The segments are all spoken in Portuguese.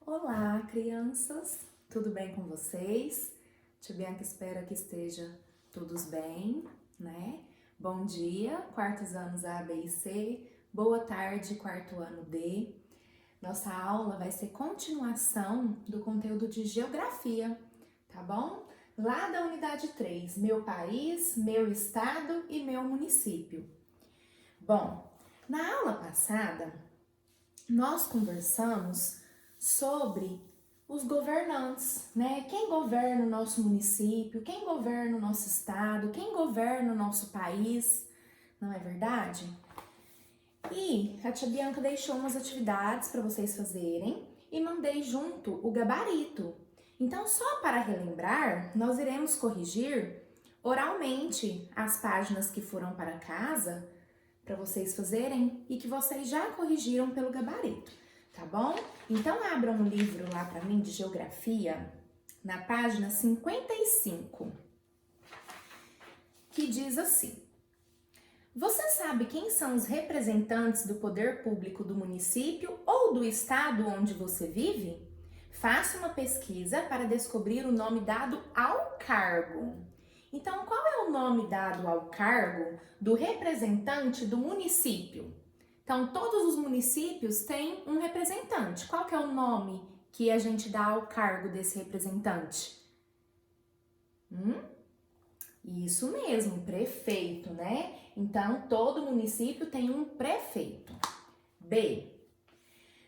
Olá, crianças! Tudo bem com vocês? Tia Bianca espera que esteja todos bem, né? Bom dia, quartos anos A, B e C. Boa tarde, quarto ano D. Nossa aula vai ser continuação do conteúdo de geografia, tá bom? Lá da unidade 3, meu país, meu estado e meu município. Bom, na aula passada, nós conversamos sobre os governantes, né? Quem governa o nosso município, quem governa o nosso estado, quem governa o nosso país, não é verdade? E a tia Bianca deixou umas atividades para vocês fazerem e mandei junto o gabarito. Então, só para relembrar, nós iremos corrigir oralmente as páginas que foram para casa para vocês fazerem e que vocês já corrigiram pelo gabarito, tá bom? Então abram um livro lá para mim de geografia na página 55, que diz assim: você sabe quem são os representantes do poder público do município ou do estado onde você vive? Faça uma pesquisa para descobrir o nome dado ao cargo. Então, qual é o nome dado ao cargo do representante do município? Então, todos os municípios têm um representante. Qual que é o nome que a gente dá ao cargo desse representante? Isso mesmo, prefeito, né? Então, todo município tem um prefeito. B.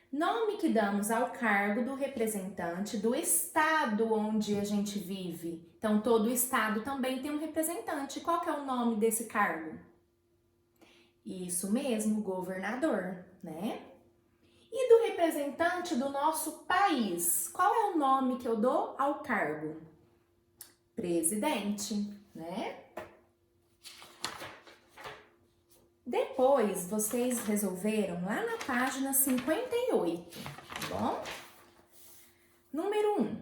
Nome que damos ao cargo do representante do estado onde a gente vive. Então, todo estado também tem um representante. Qual que é o nome desse cargo? Isso mesmo, governador, né? E do representante do nosso país? Qual é o nome que eu dou ao cargo? Presidente, né? Depois, vocês resolveram lá na página 58, tá bom? Número 1.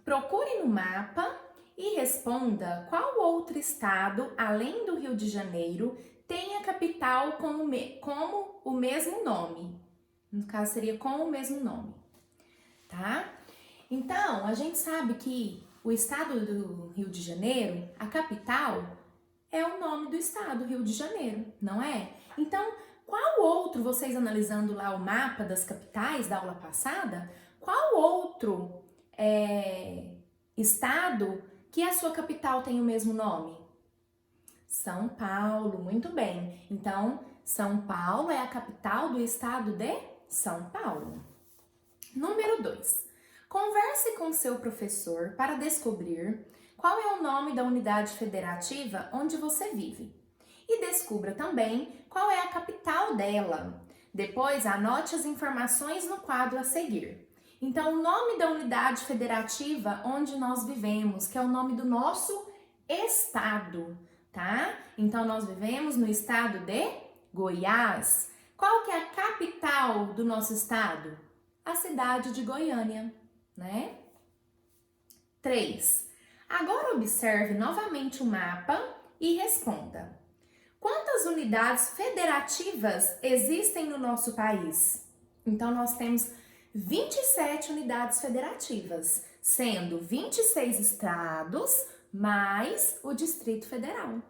Procure no mapa e responda qual outro estado, além do Rio de Janeiro, tem a capital como o mesmo nome. No caso, seria com o mesmo nome, tá? Então, a gente sabe que o estado do Rio de Janeiro, a capital, é o nome do estado, Rio de Janeiro, não é? Então, qual outro, vocês analisando lá o mapa das capitais da aula passada, qual outro estado que a sua capital tem o mesmo nome? São Paulo, muito bem. Então, São Paulo é a capital do estado de São Paulo. Número 2. Converse com seu professor para descobrir qual é o nome da unidade federativa onde você vive. E descubra também qual é a capital dela. Depois, anote as informações no quadro a seguir. Então, o nome da unidade federativa onde nós vivemos, que é o nome do nosso estado, tá? Então, nós vivemos no estado de Goiás. Qual que é a capital do nosso estado? A cidade de Goiânia, né? 3. Agora observe novamente o mapa e responda. Quantas unidades federativas existem no nosso país? Então, nós temos 27 unidades federativas, sendo 26 estados mais o Distrito Federal,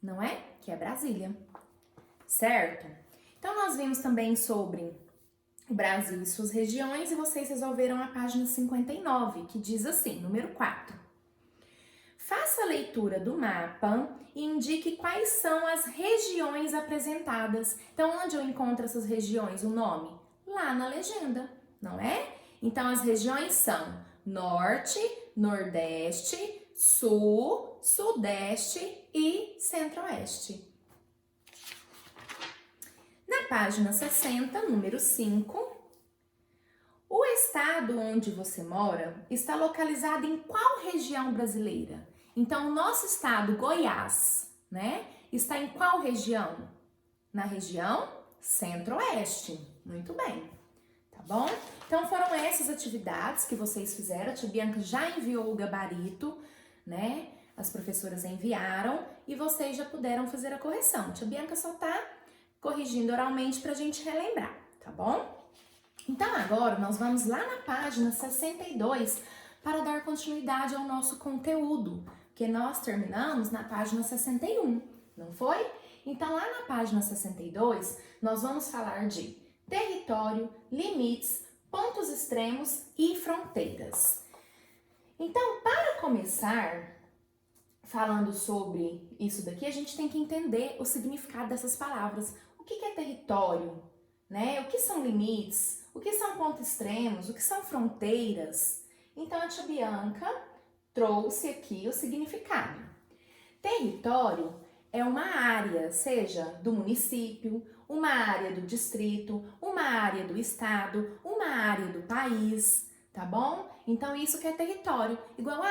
não é? Que é Brasília, certo? Então, nós vimos também sobre o Brasil e suas regiões e vocês resolveram a página 59, que diz assim, número 4. Faça a leitura do mapa e indique quais são as regiões apresentadas. Então, onde eu encontro essas regiões, o nome? Lá na legenda, não é? Então, as regiões são Norte, Nordeste, Sul, Sudeste e Centro-Oeste. Na página 60, número 5, o estado onde você mora está localizado em qual região brasileira? Então, o nosso estado, Goiás, né? Está em qual região? Na região Centro-Oeste. Muito bem, tá bom? Então, foram essas atividades que vocês fizeram. A tia Bianca já enviou o gabarito, né? As professoras enviaram e vocês já puderam fazer a correção. A tia Bianca só tá corrigindo oralmente pra gente relembrar, tá bom? Então agora nós vamos lá na página 62 para dar continuidade ao nosso conteúdo, que nós terminamos na página 61, não foi? Então lá na página 62 nós vamos falar de território, limites, pontos extremos e fronteiras. Então, para começar falando sobre isso daqui, a gente tem que entender o significado dessas palavras. O que é território, né? O que são limites? O que são pontos extremos? O que são fronteiras? Então, a tia Bianca trouxe aqui o significado. Território é uma área, seja do município, uma área do distrito, uma área do estado, uma área do país, tá bom? Então, isso que é território. Igual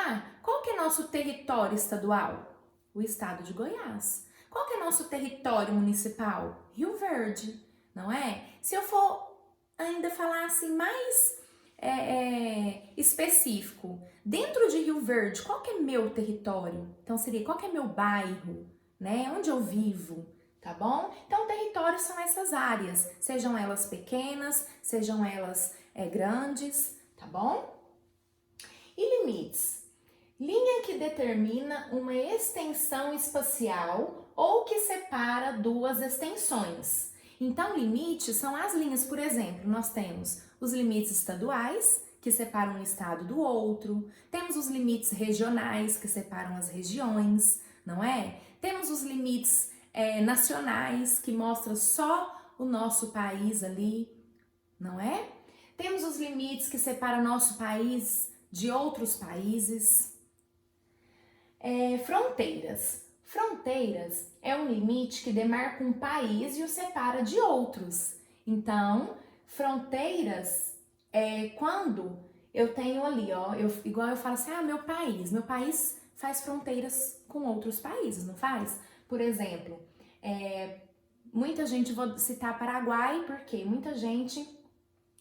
qual que é nosso território estadual? O estado de Goiás. Qual que é nosso território municipal? Rio Verde, não é? Se eu for ainda falar assim mais específico, dentro de Rio Verde, qual que é meu território? Então, seria qual que é meu bairro, né? Onde eu vivo, tá bom? Então, territórios são essas áreas, sejam elas pequenas, sejam elas grandes, tá bom? E limites? Linha que determina uma extensão espacial ou que separa duas extensões. Então, limites são as linhas, por exemplo, nós temos os limites estaduais, que separam um estado do outro, temos os limites regionais, que separam as regiões, não é? Temos os limites nacionais, que mostram só o nosso país ali, não é? Temos os limites que separam nosso país de outros países. Fronteiras. Fronteiras é um limite que demarca um país e o separa de outros. Então, fronteiras é quando eu tenho ali, ó, igual eu falo assim, meu país faz fronteiras com outros países, não faz? Por exemplo, muita gente, vou citar Paraguai, porque muita gente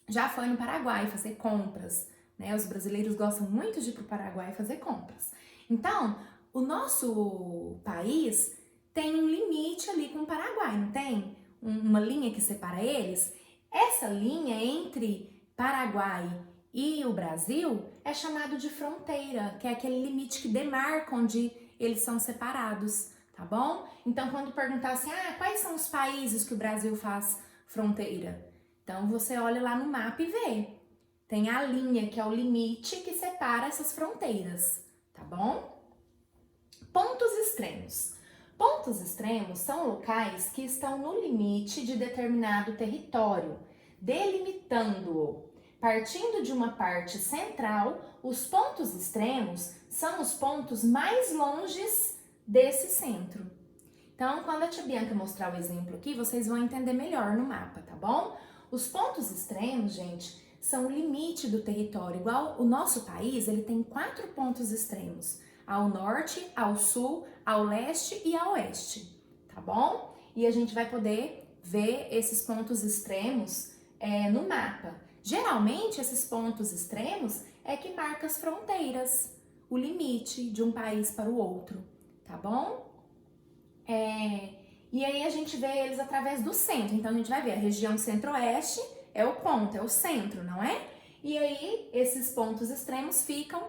já foi no Paraguai fazer compras, né? Os brasileiros gostam muito de ir para o Paraguai fazer compras. Então, o nosso país tem um limite ali com o Paraguai, não tem? Uma linha que separa eles. Essa linha entre Paraguai e o Brasil é chamado de fronteira, que é aquele limite que demarca onde eles são separados, tá bom? Então, quando perguntar assim, quais são os países que o Brasil faz fronteira? Então, você olha lá no mapa e vê. Tem a linha, que é o limite que separa essas fronteiras, tá bom? Pontos extremos. Pontos extremos são locais que estão no limite de determinado território, delimitando-o. Partindo de uma parte central, os pontos extremos são os pontos mais longes desse centro. Então, quando a tia Bianca mostrar o exemplo aqui, vocês vão entender melhor no mapa, tá bom? Os pontos extremos, gente, são o limite do território. Igual o nosso país, ele tem 4 pontos extremos. Ao norte, ao sul, ao leste e ao oeste, tá bom? E a gente vai poder ver esses pontos extremos no mapa. Geralmente, esses pontos extremos é que marcam as fronteiras, o limite de um país para o outro, tá bom? E aí a gente vê eles através do centro. Então, a gente vai ver a região centro-oeste é o ponto, é o centro, não é? E aí, esses pontos extremos ficam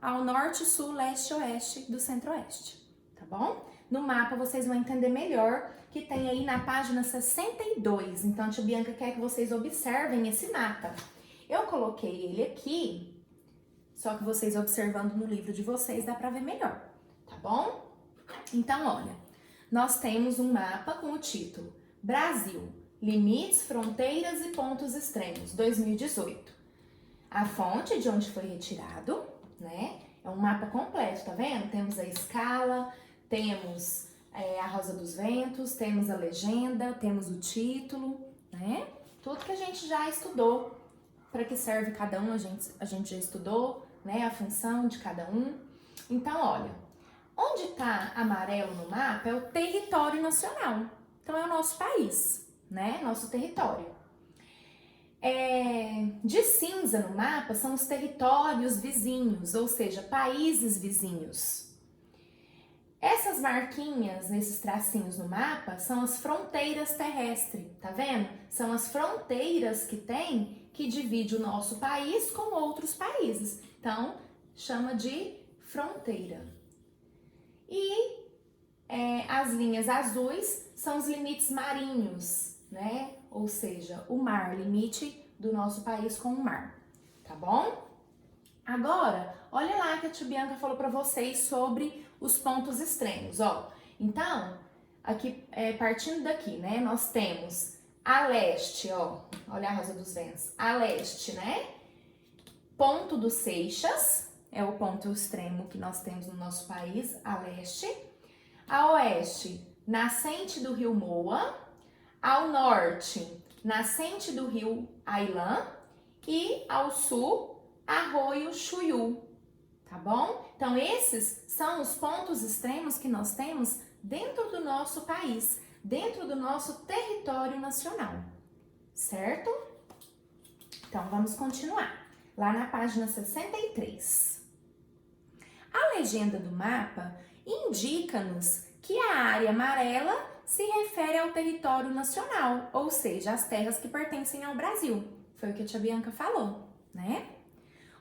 ao norte, sul, leste e oeste do centro-oeste, tá bom? No mapa vocês vão entender melhor, que tem aí na página 62. Então, a tia Bianca quer que vocês observem esse mapa. Eu coloquei ele aqui, só que vocês observando no livro de vocês dá pra ver melhor, tá bom? Então, olha, nós temos um mapa com o título Brasil, Limites, Fronteiras e Pontos Extremos, 2018. A fonte de onde foi retirado, né? É um mapa completo, tá vendo? Temos a escala, temos a Rosa dos Ventos, temos a legenda, temos o título, né? Tudo que a gente já estudou, para que serve cada um, a gente já estudou, né? A função de cada um. Então, olha, onde tá amarelo no mapa é o território nacional. Então, é o nosso país, né? Nosso território. De cinza no mapa são os territórios vizinhos, ou seja, países vizinhos. Essas marquinhas nesses tracinhos no mapa são as fronteiras terrestres, tá vendo? São as fronteiras que tem que divide o nosso país com outros países. Então, chama de fronteira. E as linhas azuis são os limites marinhos, né? Ou seja, o mar, limite do nosso país com o mar, tá bom? Agora, olha lá que a tia Bianca falou para vocês sobre os pontos extremos, ó. Então, aqui, partindo daqui, né, nós temos a leste, ó, olha a Rosa dos Ventos, a leste, né, Ponto dos Seixas, é o ponto extremo que nós temos no nosso país, a leste. A oeste, nascente do rio Moa. Ao norte, nascente do rio Ailã. E ao sul, Arroio Chuiú, tá bom? Então, esses são os pontos extremos que nós temos dentro do nosso país, dentro do nosso território nacional, certo? Então, vamos continuar. Lá na página 63. A legenda do mapa indica-nos que a área amarela se refere ao território nacional, ou seja, as terras que pertencem ao Brasil. Foi o que a tia Bianca falou, né?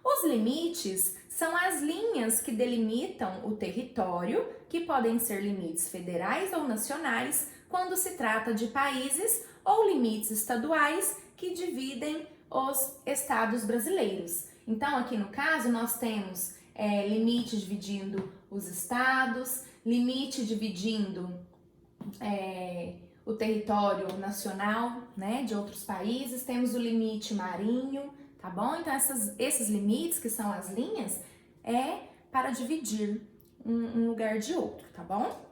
Os limites são as linhas que delimitam o território, que podem ser limites federais ou nacionais, quando se trata de países, ou limites estaduais que dividem os estados brasileiros. Então, aqui no caso, nós temos limite dividindo os estados, limite dividindo o território nacional, né, de outros países, temos o limite marinho, tá bom? Então, esses limites, que são as linhas, é para dividir um lugar de outro, tá bom?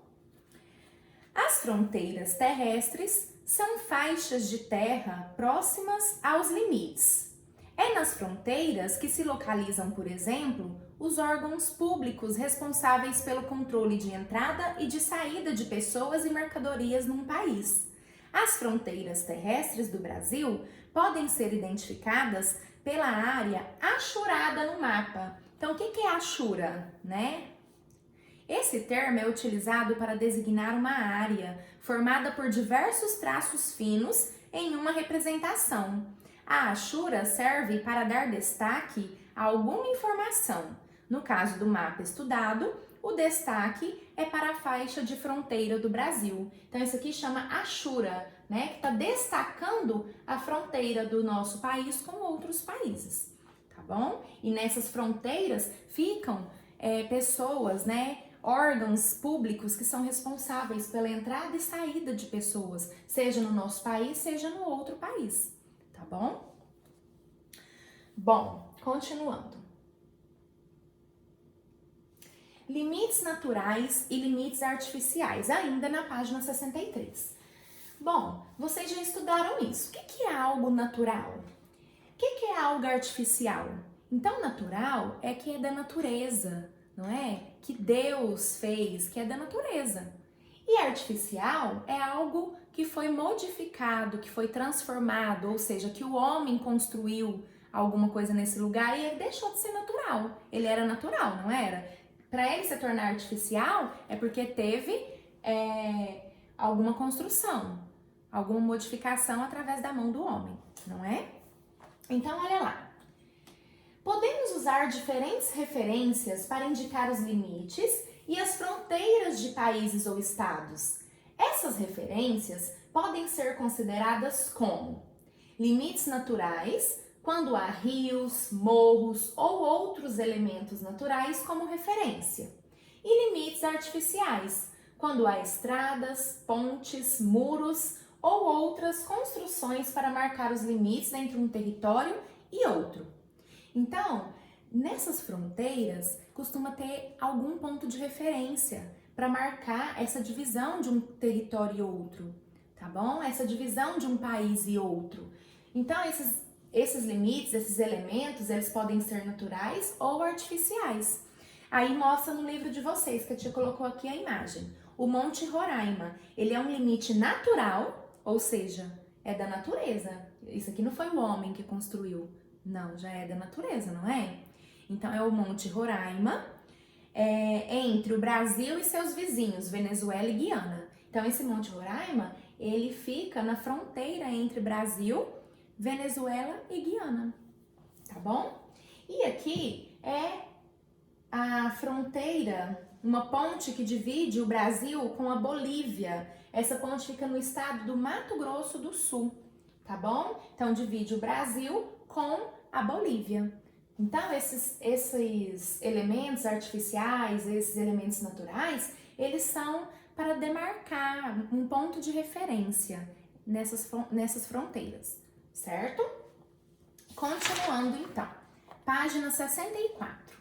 As fronteiras terrestres são faixas de terra próximas aos limites. É nas fronteiras que se localizam, por exemplo, os órgãos públicos responsáveis pelo controle de entrada e de saída de pessoas e mercadorias num país. As fronteiras terrestres do Brasil podem ser identificadas pela área achurada no mapa. Então, o que é achura, né? Esse termo é utilizado para designar uma área formada por diversos traços finos em uma representação. A achura serve para dar destaque a alguma informação. No caso do mapa estudado, o destaque é para a faixa de fronteira do Brasil. Então, isso aqui chama achura, né? Que está destacando a fronteira do nosso país com outros países, tá bom? E nessas fronteiras ficam pessoas, né? Órgãos públicos que são responsáveis pela entrada e saída de pessoas, seja no nosso país, seja no outro país, tá bom? Bom, continuando. Limites naturais e limites artificiais, ainda na página 63. Bom, vocês já estudaram isso. O que é algo natural? O que é algo artificial? Então, natural é que é da natureza, não é? Que Deus fez, que é da natureza. E artificial é algo que foi modificado, que foi transformado, ou seja, que o homem construiu alguma coisa nesse lugar e ele deixou de ser natural. Ele era natural, não era? Para ele se tornar artificial é porque teve alguma construção, alguma modificação através da mão do homem, não é? Então, olha lá. Podemos usar diferentes referências para indicar os limites e as fronteiras de países ou estados. Essas referências podem ser consideradas como limites naturais, quando há rios, morros ou outros elementos naturais como referência, e limites artificiais, quando há estradas, pontes, muros ou outras construções para marcar os limites entre um território e outro. Então, nessas fronteiras, costuma ter algum ponto de referência para marcar essa divisão de um território e outro, tá bom? Essa divisão de um país e outro. Então, esses limites, esses elementos, eles podem ser naturais ou artificiais. Aí mostra no livro de vocês, que a tia colocou aqui a imagem. O Monte Roraima, ele é um limite natural, ou seja, é da natureza. Isso aqui não foi o homem que construiu. Não, já é da natureza, não é? Então, é o Monte Roraima. entre o Brasil e seus vizinhos, Venezuela e Guiana. Então, esse Monte Roraima, ele fica na fronteira entre Brasil, Venezuela e Guiana, tá bom? E aqui é a fronteira, uma ponte que divide o Brasil com a Bolívia. Essa ponte fica no estado do Mato Grosso do Sul, tá bom? Então, divide o Brasil com a Bolívia. Então, esses elementos artificiais, esses elementos naturais, eles são para demarcar um ponto de referência nessas fronteiras, certo? Continuando, então. Página 64.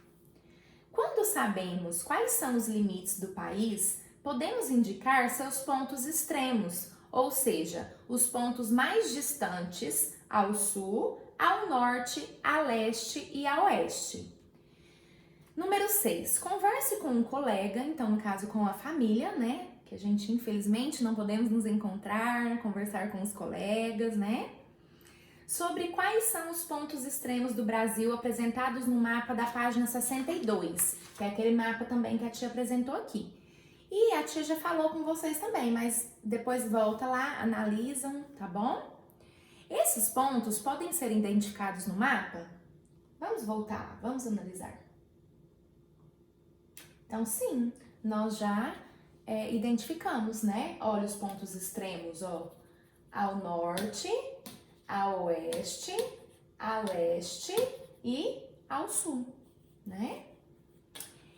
Quando sabemos quais são os limites do país, podemos indicar seus pontos extremos, ou seja, os pontos mais distantes ao sul, ao norte, a leste e a oeste. Número 6. Converse com um colega, então no caso com a família, né? Que a gente infelizmente não podemos nos encontrar, conversar com os colegas, né? Sobre quais são os pontos extremos do Brasil apresentados no mapa da página 62, que é aquele mapa também que a tia apresentou aqui. E a tia já falou com vocês também, mas depois volta lá, analisam, tá bom? Esses pontos podem ser identificados no mapa? Vamos voltar, vamos analisar. Então, sim, nós já identificamos, né? Olha os pontos extremos, ó, ao norte, ao oeste, a leste e ao sul, né?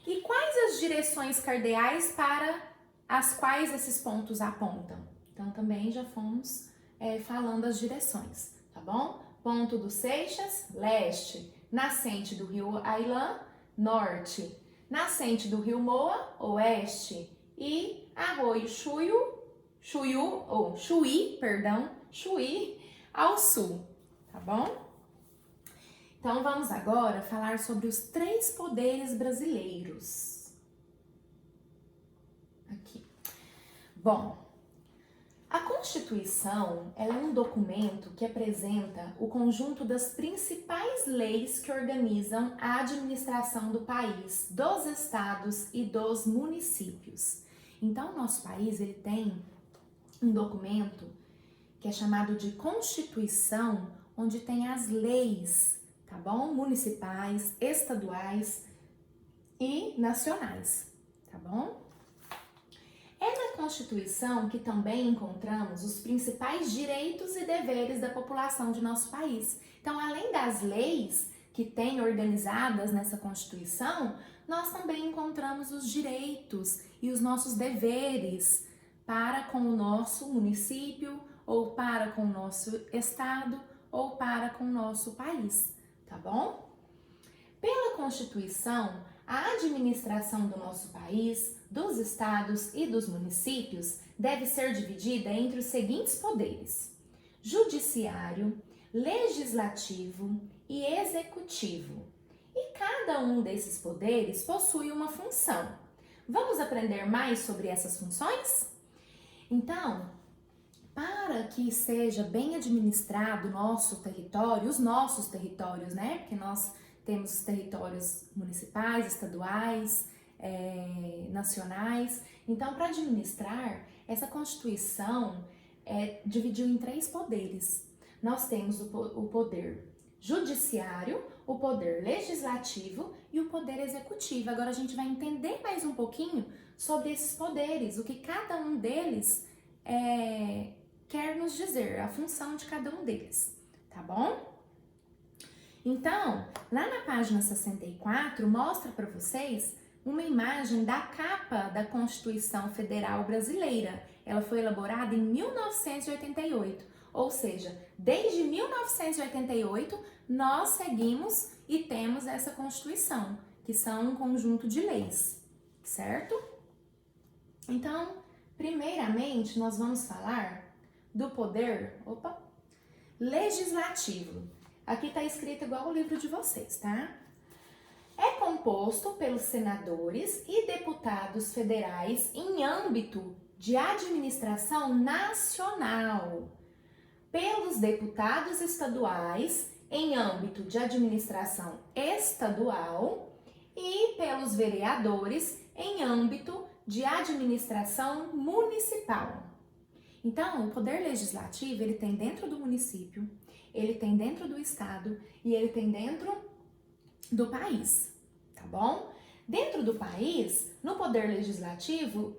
E quais as direções cardeais para as quais esses pontos apontam? Então, também já fomos falando as direções, tá bom? Ponto do Seixas, leste, nascente do rio Ailã, norte, nascente do rio Moa, oeste, e arroio Chuí, ao sul, tá bom? Então, vamos agora falar sobre os 3 poderes brasileiros. Aqui. Bom, a Constituição, ela é um documento que apresenta o conjunto das principais leis que organizam a administração do país, dos estados e dos municípios. Então, o nosso país, ele tem um documento que é chamado de Constituição, onde tem as leis, tá bom? Municipais, estaduais e nacionais, tá bom? É na Constituição que também encontramos os principais direitos e deveres da população de nosso país. Então, além das leis que tem organizadas nessa Constituição, nós também encontramos os direitos e os nossos deveres para com o nosso município, ou para com o nosso estado, ou para com o nosso país, tá bom? Pela Constituição, a administração do nosso país, dos estados e dos municípios deve ser dividida entre os seguintes poderes: judiciário, legislativo e executivo. E cada um desses poderes possui uma função. Vamos aprender mais sobre essas funções? Então, para que seja bem administrado o nosso território, os nossos territórios, né? Porque nós temos territórios municipais, estaduais, nacionais. Então, para administrar, essa Constituição dividiu em 3 poderes. Nós temos o poder judiciário, o poder legislativo e o poder executivo. Agora a gente vai entender mais um pouquinho sobre esses poderes, o que cada um deles quer nos dizer, a função de cada um deles, tá bom? Então, lá na página 64, mostra para vocês uma imagem da capa da Constituição Federal Brasileira. Ela foi elaborada em 1988, ou seja, desde 1988 nós seguimos e temos essa Constituição, que são um conjunto de leis, certo? Então, primeiramente, nós vamos falar do poder legislativo. Aqui está escrito igual o livro de vocês, tá? É composto pelos senadores e deputados federais em âmbito de administração nacional, pelos deputados estaduais em âmbito de administração estadual e pelos vereadores em âmbito de administração municipal. Então, o poder legislativo, ele tem dentro do município, ele tem dentro do estado e ele tem dentro do país, tá bom? Dentro do país, no poder legislativo,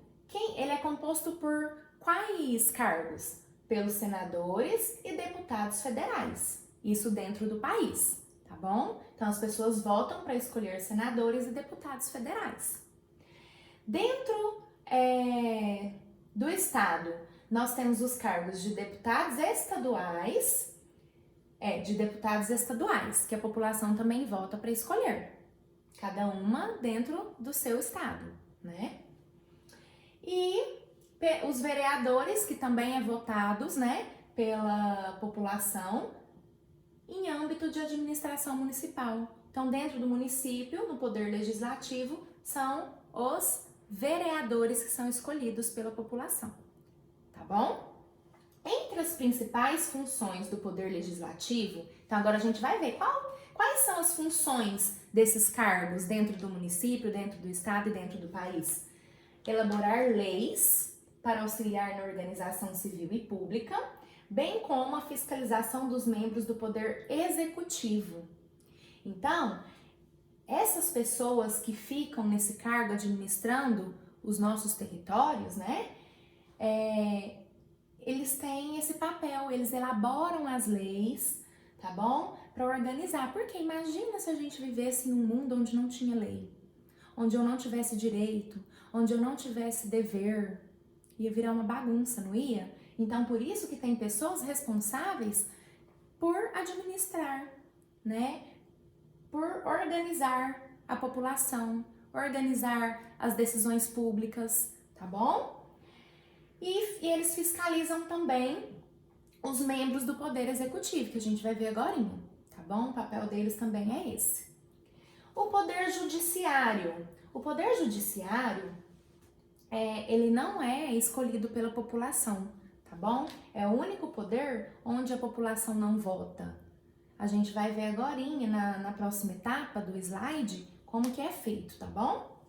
ele é composto por quais cargos? Pelos senadores e deputados federais. Isso dentro do país, tá bom? Então, as pessoas votam para escolher senadores e deputados federais. Dentro do estado, nós temos os cargos de deputados estaduais, que a população também vota para escolher. Cada uma dentro do seu estado, né? E os vereadores, que também é votados, né, pela população, em âmbito de administração municipal. Então, dentro do município, no poder legislativo, são os vereadores que são escolhidos pela população, tá bom? Entre as principais funções do poder legislativo, então agora a gente vai ver quais são as funções desses cargos dentro do município, dentro do estado e dentro do país. Elaborar leis para auxiliar na organização civil e pública, bem como a fiscalização dos membros do poder executivo. Então, essas pessoas que ficam nesse cargo administrando os nossos territórios, né, eles têm esse papel, eles elaboram as leis, tá bom? Para organizar, porque imagina se a gente vivesse em um mundo onde não tinha lei, onde eu não tivesse direito, onde eu não tivesse dever, ia virar uma bagunça, não ia? Então, por isso que tem pessoas responsáveis por administrar, né? Por organizar a população, organizar as decisões públicas, tá bom? E eles fiscalizam também os membros do Poder Executivo, que a gente vai ver agora, tá bom? O papel deles também é esse. O Poder Judiciário. O Poder Judiciário, ele não é escolhido pela população, tá bom? É o único poder onde a população não vota. A gente vai ver agora na próxima etapa do slide como que é feito, tá bom?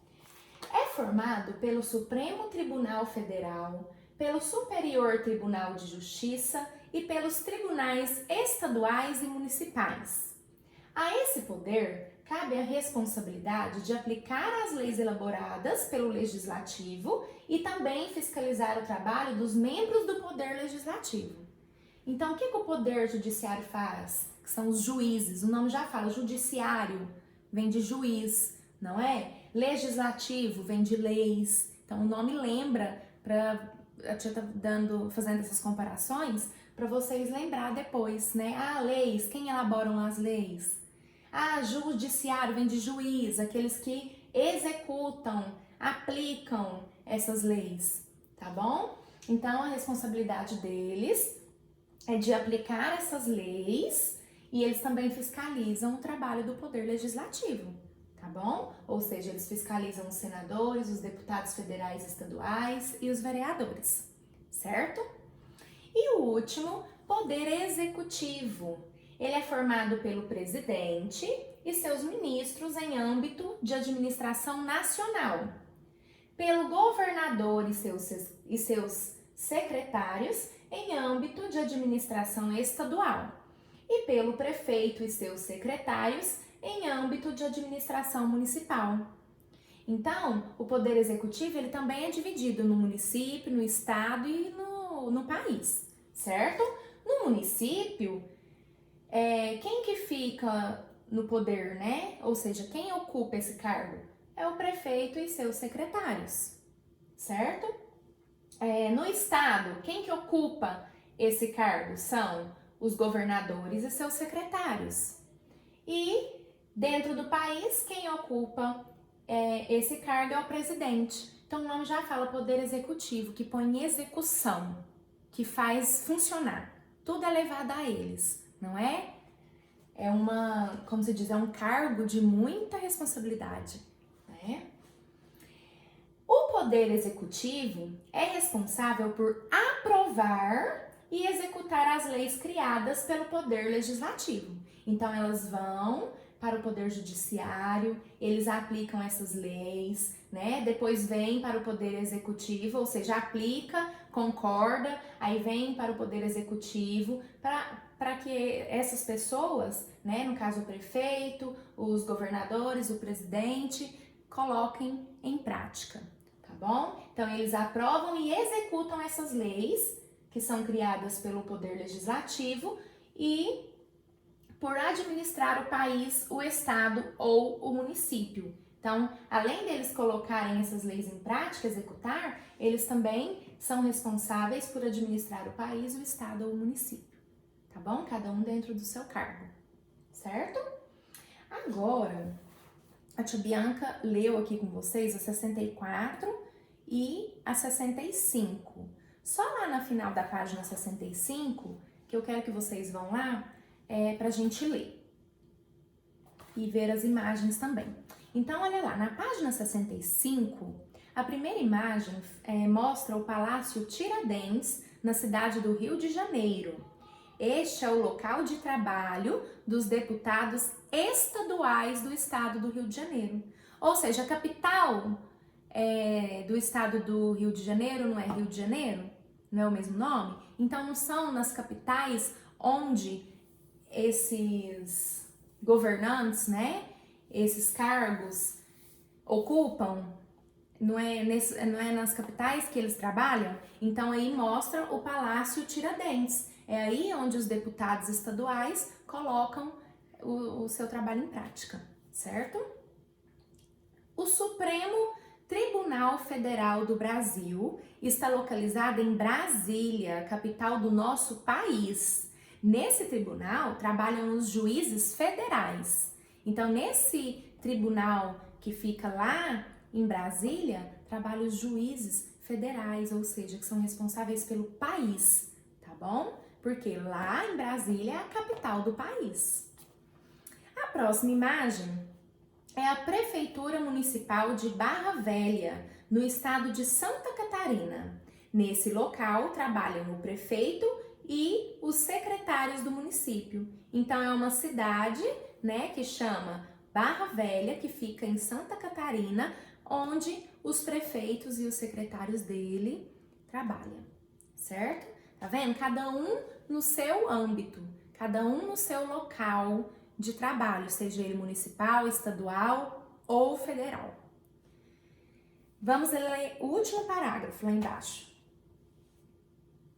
É formado pelo Supremo Tribunal Federal, pelo Superior Tribunal de Justiça e pelos tribunais estaduais e municipais. A esse poder cabe a responsabilidade de aplicar as leis elaboradas pelo Legislativo e também fiscalizar o trabalho dos membros do Poder Legislativo. Então, o que o Poder Judiciário faz? Que são os juízes, o nome já fala, judiciário vem de juiz, não é? Legislativo vem de leis, então o nome lembra, a tia tá fazendo essas comparações, para vocês lembrar depois, né? Leis, quem elaboram as leis? Judiciário vem de juiz, aqueles que executam, aplicam essas leis, tá bom? Então, a responsabilidade deles é de aplicar essas leis e eles também fiscalizam o trabalho do Poder Legislativo, tá bom? Ou seja, eles fiscalizam os senadores, os deputados federais e estaduais e os vereadores, certo? E o último, Poder Executivo. Ele é formado pelo presidente e seus ministros em âmbito de administração nacional, pelo governador e seus secretários em âmbito de administração estadual e pelo prefeito e seus secretários em âmbito de administração municipal. Então, o Poder Executivo ele também é dividido no município, no estado e no país, certo? No município, quem que fica no poder, né? Ou seja, quem ocupa esse cargo? É o prefeito e seus secretários, certo? No estado, quem que ocupa esse cargo? São os governadores e seus secretários. E dentro do país, quem ocupa esse cargo é o presidente. Então o nome já fala Poder Executivo, que põe em execução, que faz funcionar. Tudo é levado a eles, não é? Como se diz, é um cargo de muita responsabilidade, né? O Poder Executivo é responsável por aprovar e executar as leis criadas pelo Poder Legislativo. Então, elas vão para o Poder Judiciário, eles aplicam essas leis, né? Depois vem para o Poder Executivo, ou seja, aplica, concorda, aí vem para o Poder Executivo para que essas pessoas, né, no caso o prefeito, os governadores, o presidente, coloquem em prática, tá bom? Então eles aprovam e executam essas leis que são criadas pelo Poder Legislativo e por administrar o país, o estado ou o município. Então, além deles colocarem essas leis em prática, executar, eles também são responsáveis por administrar o país, o estado ou o município, tá bom? Cada um dentro do seu cargo, certo? Agora, a tia Bianca leu aqui com vocês a 64 e a 65. Só lá na final da página 65, que eu quero que vocês vão lá, pra gente ler e ver as imagens também. Então, olha lá, na página 65, a primeira imagem mostra o Palácio Tiradentes, na cidade do Rio de Janeiro. Este é o local de trabalho dos deputados estaduais do estado do Rio de Janeiro. Ou seja, a capital do estado do Rio de Janeiro não é Rio de Janeiro? Não é o mesmo nome? Então, não são nas capitais onde esses governantes, né, esses cargos ocupam, não é nas capitais que eles trabalham? Então aí mostra o Palácio Tiradentes, é aí onde os deputados estaduais colocam o seu trabalho em prática, certo? O Supremo Tribunal Federal do Brasil está localizado em Brasília, capital do nosso país. Nesse tribunal trabalham os juízes federais. Então, nesse tribunal que fica lá em Brasília, trabalham os juízes federais, ou seja, que são responsáveis pelo país, tá bom? Porque lá em Brasília é a capital do país. A próxima imagem é a Prefeitura Municipal de Barra Velha, no estado de Santa Catarina. Nesse local trabalham o prefeito e os secretários do município. Então é uma cidade, né, que chama Barra Velha, que fica em Santa Catarina, onde os prefeitos e os secretários dele trabalham, certo? Tá vendo? Cada um no seu âmbito, cada um no seu local de trabalho, seja ele municipal, estadual ou federal. Vamos ler o último parágrafo lá embaixo.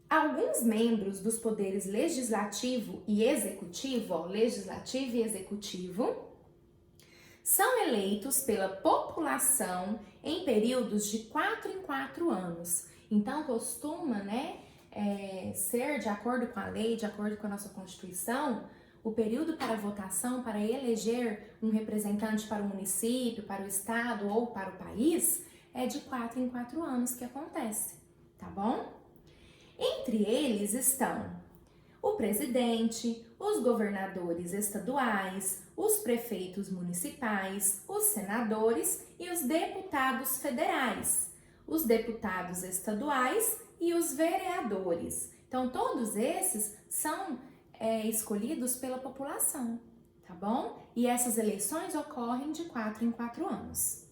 Alguns membros dos poderes legislativo e executivo, legislativo e executivo, são eleitos pela população em períodos de 4 em 4 anos. Então, costuma, ser de acordo com a lei, de acordo com a nossa Constituição, o período para votação, para eleger um representante para o município, para o estado ou para o país, é de 4 em 4 anos que acontece, tá bom? Entre eles estão o presidente, os governadores estaduais, os prefeitos municipais, os senadores e os deputados federais, os deputados estaduais e os vereadores. Então, todos esses são escolhidos pela população, tá bom? E essas eleições ocorrem de 4 em 4 anos.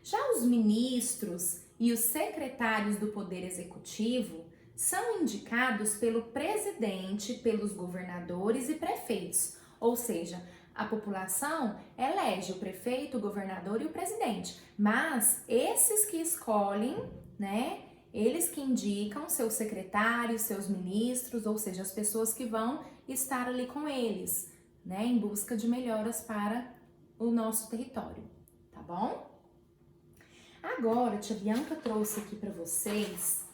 Já os ministros e os secretários do Poder Executivo são indicados pelo presidente, pelos governadores e prefeitos, ou seja, a população elege o prefeito, o governador e o presidente, mas esses que escolhem, né, eles que indicam seus secretários, seus ministros, ou seja, as pessoas que vão estar ali com eles, né, em busca de melhoras para o nosso território, tá bom? Agora, a tia Bianca trouxe aqui para vocês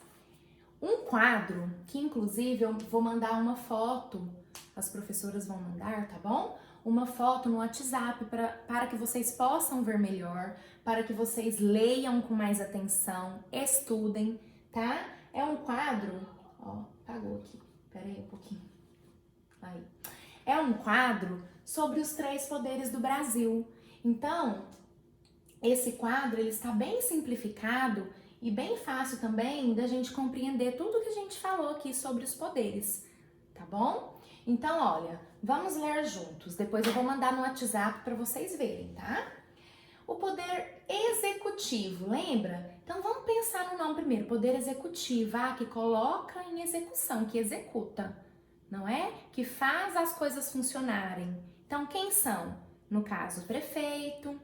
um quadro que, inclusive, eu vou mandar uma foto, as professoras vão mandar, tá bom? Uma foto no WhatsApp para que vocês possam ver melhor, para que vocês leiam com mais atenção, estudem, tá? É um quadro, ó, apagou aqui, pera aí um pouquinho. Aí. É um quadro sobre os 3 poderes do Brasil. Então, esse quadro, ele está bem simplificado e bem fácil também da gente compreender tudo que a gente falou aqui sobre os poderes, tá bom? Então, olha, Vamos ler juntos. Depois eu vou mandar no WhatsApp para vocês verem, tá? O poder executivo, lembra? Então vamos pensar no nome primeiro. Poder executivo, que coloca em execução, que executa, não é? Que faz as coisas funcionarem. Então quem são? No caso, o prefeito,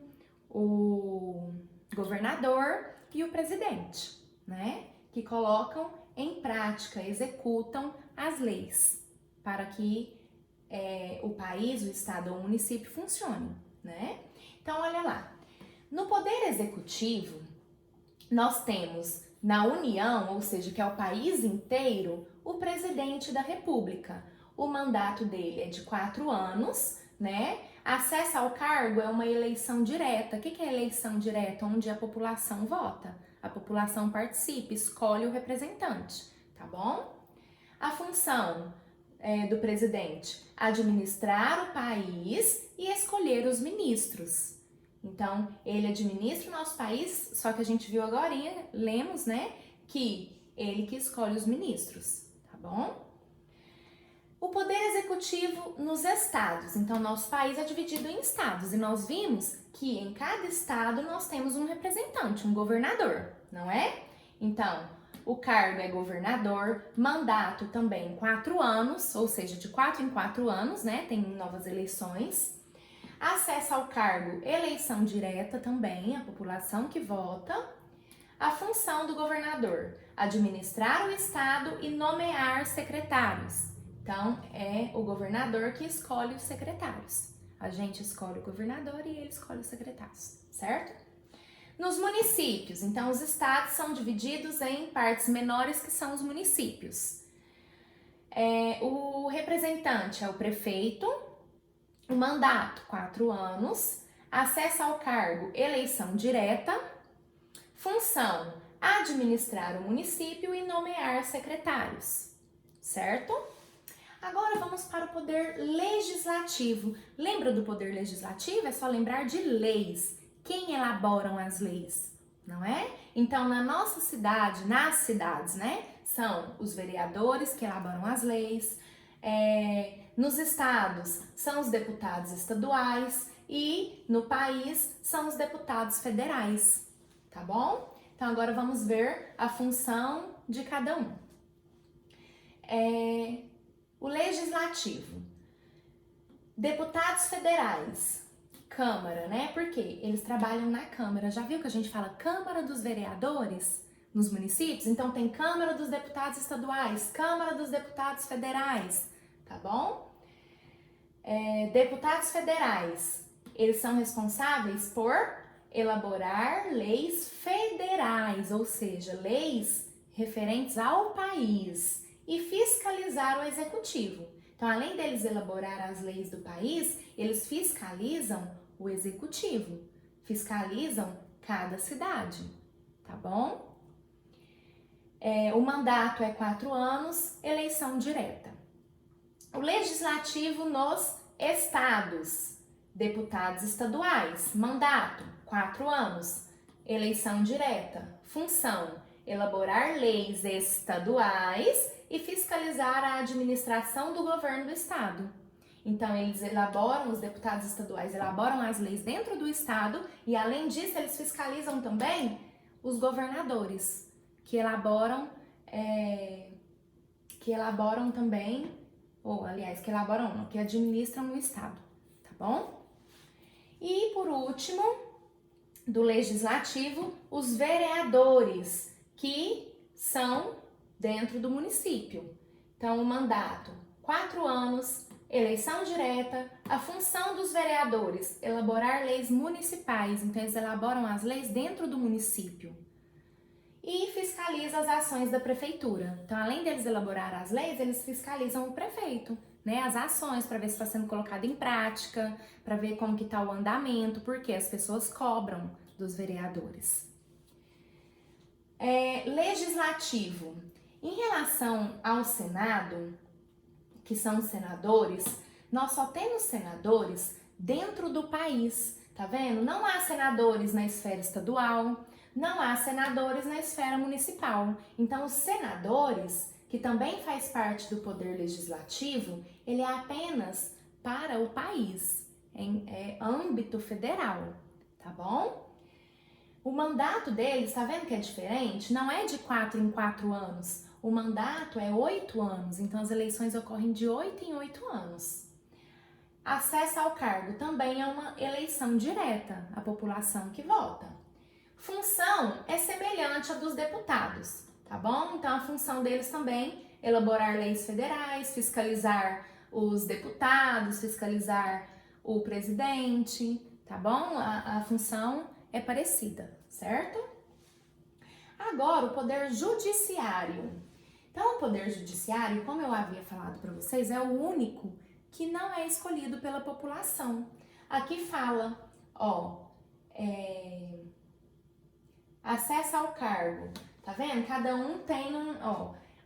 o governador e o presidente, né? Que colocam em prática, executam as leis para que o país, o estado ou o município funcione, né? Então, olha lá. No poder executivo, nós temos na União, ou seja, que é o país inteiro, o presidente da República. O mandato dele é de 4 anos, né? Acesso ao cargo é uma eleição direta. O que é eleição direta? Onde a população vota. A população participa, escolhe o representante, tá bom? A função do presidente: administrar o país e escolher os ministros. Então, ele administra o nosso país, só que a gente viu agora, lemos, né, que ele que escolhe os ministros, tá bom? O poder executivo nos estados. Então, nosso país é dividido em estados e nós vimos que em cada estado nós temos um representante, um governador, não é? Então, o cargo é governador, mandato também 4 anos, ou seja, de 4 em 4 anos, né? Tem novas eleições. Acesso ao cargo, eleição direta também, a população que vota. A função do governador: administrar o estado e nomear secretários. Então, é o governador que escolhe os secretários. A gente escolhe o governador e ele escolhe os secretários, certo? Nos municípios, então, os estados são divididos em partes menores, que são os municípios. O representante é o prefeito. O mandato, 4 anos. Acesso ao cargo, eleição direta. Função: administrar o município e nomear secretários, certo? Agora vamos para o poder legislativo. Lembra do poder legislativo? É só lembrar de leis. Quem elaboram as leis, não é? Então, na nossa cidade, nas cidades, né? São os vereadores que elaboram as leis. Nos estados, são os deputados estaduais. E no país, são os deputados federais, tá bom? Então, agora vamos ver a função de cada um. O legislativo. Deputados federais. Câmara, né? Porque eles trabalham na Câmara. Já viu que a gente fala Câmara dos Vereadores nos municípios? Então, tem Câmara dos Deputados Estaduais, Câmara dos Deputados Federais, tá bom? Deputados federais, eles são responsáveis por elaborar leis federais, ou seja, leis referentes ao país, e fiscalizar o executivo. Então, além deles elaborar as leis do país, eles fiscalizam o executivo, fiscalizam cada cidade, tá bom? O mandato é 4 anos, eleição direta. O legislativo nos estados. Deputados estaduais, mandato, 4 anos, eleição direta. Função: elaborar leis estaduais e fiscalizar a administração do governo do estado. Então, eles elaboram, os deputados estaduais elaboram as leis dentro do estado e, além disso, eles fiscalizam também os governadores, que elaboram também, que administram no estado, tá bom? E, por último, do legislativo, os vereadores, que são dentro do município. Então, o mandato, 4 anos, eleição direta. A função dos vereadores: elaborar leis municipais. Então, eles elaboram as leis dentro do município. E fiscaliza as ações da prefeitura. Então, além deles elaborar as leis, eles fiscalizam o prefeito, né? As ações, para ver se está sendo colocado em prática, para ver como que está o andamento, porque as pessoas cobram dos vereadores. Legislativo. Em relação ao Senado, que são os senadores, nós só temos senadores dentro do país, tá vendo? Não há senadores na esfera estadual, não há senadores na esfera municipal. Então, os senadores, que também faz parte do poder legislativo, ele é apenas para o país, é âmbito federal, tá bom? O mandato deles, tá vendo que é diferente? Não é de 4 em 4 anos. O mandato é 8 anos, então as eleições ocorrem de 8 em 8 anos. Acesso ao cargo também é uma eleição direta, a população que vota. Função é semelhante à dos deputados, tá bom? Então a função deles também é elaborar leis federais, fiscalizar os deputados, fiscalizar o presidente, tá bom? A função é parecida, certo? Agora, o poder judiciário. Então, o poder judiciário, como eu havia falado para vocês, é o único que não é escolhido pela população. Aqui fala, acesso ao cargo, tá vendo? Cada um tem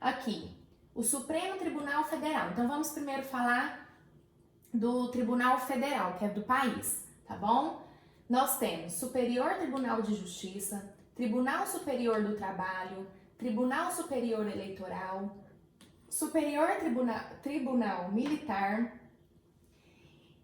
aqui, o Supremo Tribunal Federal. Então, vamos primeiro falar do Tribunal Federal, que é do país, tá bom? Nós temos Superior Tribunal de Justiça, Tribunal Superior do Trabalho, Tribunal Superior Eleitoral, Superior Tribunal Militar,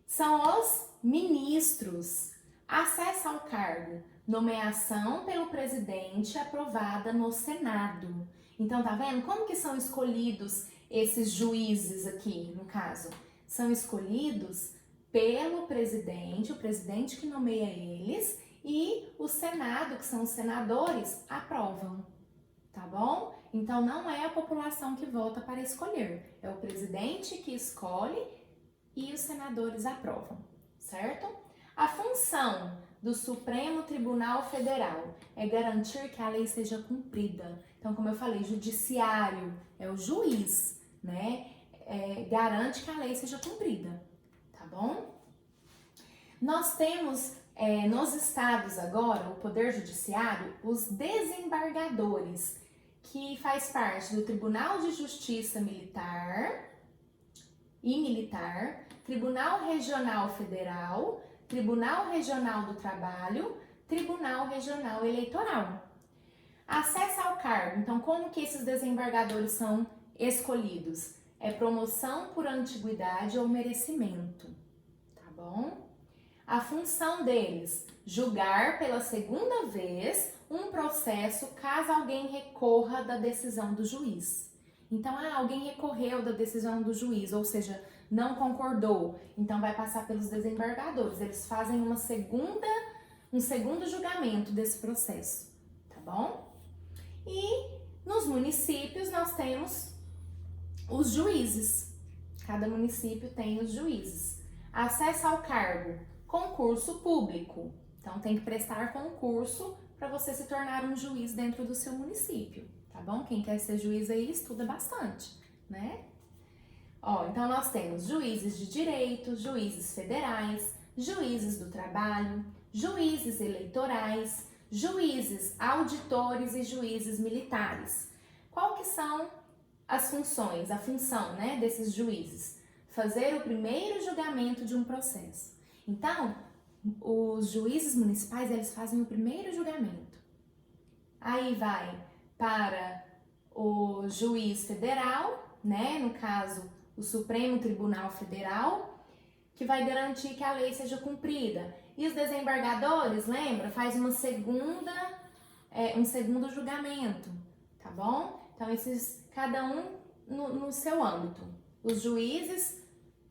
são os ministros. Acesso ao cargo, nomeação pelo presidente aprovada no Senado. Então, tá vendo como que são escolhidos esses juízes aqui, no caso? São escolhidos pelo presidente, o presidente que nomeia eles, e o Senado, que são os senadores, aprovam, tá bom? Então, não é a população que vota para escolher, é o presidente que escolhe e os senadores aprovam, certo? A função do Supremo Tribunal Federal é garantir que a lei seja cumprida. Então, como eu falei, judiciário é o juiz, né? Garante que a lei seja cumprida, tá bom? Nós temos nos estados agora, o Poder Judiciário, os desembargadores, que faz parte do Tribunal de Justiça Militar e Militar, Tribunal Regional Federal, Tribunal Regional do Trabalho, Tribunal Regional Eleitoral. Acesso ao cargo, então como que esses desembargadores são escolhidos? É promoção por antiguidade ou merecimento, tá bom? A função deles, julgar pela segunda vez um processo caso alguém recorra da decisão do juiz. Então, alguém recorreu da decisão do juiz, ou seja, não concordou, então vai passar pelos desembargadores. Eles fazem um segundo julgamento desse processo, tá bom? E nos municípios nós temos os juízes. Cada município tem os juízes. Acesso ao cargo, concurso público. Então tem que prestar concurso para você se tornar um juiz dentro do seu município, tá bom? Quem quer ser juiz aí estuda bastante, né? Então nós temos juízes de direito, juízes federais, juízes do trabalho, juízes eleitorais, juízes auditores e juízes militares. Qual que são as funções, a função, né, desses juízes? Fazer o primeiro julgamento de um processo. Então, os juízes municipais, eles fazem o primeiro julgamento. Aí vai para o juiz federal, né, no caso, o Supremo Tribunal Federal, que vai garantir que a lei seja cumprida. E os desembargadores, lembra, faz um segundo julgamento, tá bom? Então, cada um no seu âmbito. Os juízes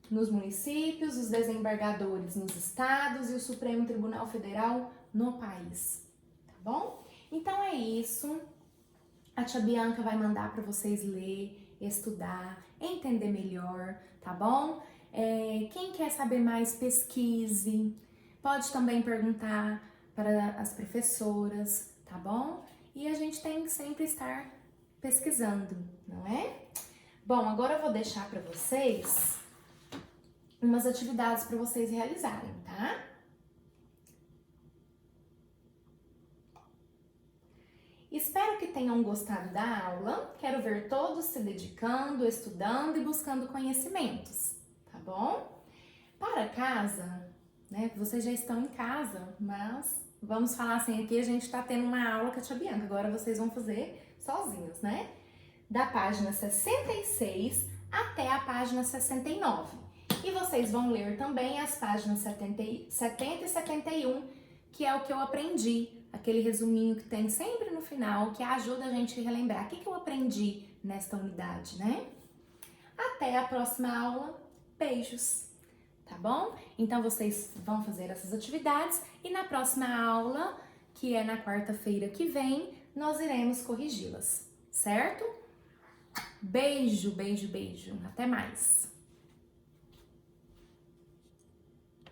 nos municípios, os desembargadores nos estados e o Supremo Tribunal Federal no país, tá bom? Então é isso. A tia Bianca vai mandar para vocês ler, estudar, entender melhor, tá bom? Quem quer saber mais, pesquise. Pode também perguntar para as professoras, tá bom? E a gente tem que sempre estar pesquisando, não é? Bom, agora eu vou deixar para vocês umas atividades para vocês realizarem, tá? Espero que tenham gostado da aula. Quero ver todos se dedicando, estudando e buscando conhecimentos, tá bom? Para casa, né? Vocês já estão em casa, mas vamos falar assim aqui, a gente tá tendo uma aula com a tia Bianca. Agora vocês vão fazer sozinhos, né? Da página 66 até a página 69. E vocês vão ler também as páginas 70 e 71, que é o que eu aprendi, aquele resuminho que tem sempre no final, que ajuda a gente a relembrar o que eu aprendi nesta unidade, né? Até a próxima aula. Beijos, tá bom? Então vocês vão fazer essas atividades e na próxima aula, que é na quarta-feira que vem, nós iremos corrigi-las, certo? Beijo, beijo, beijo. Até mais.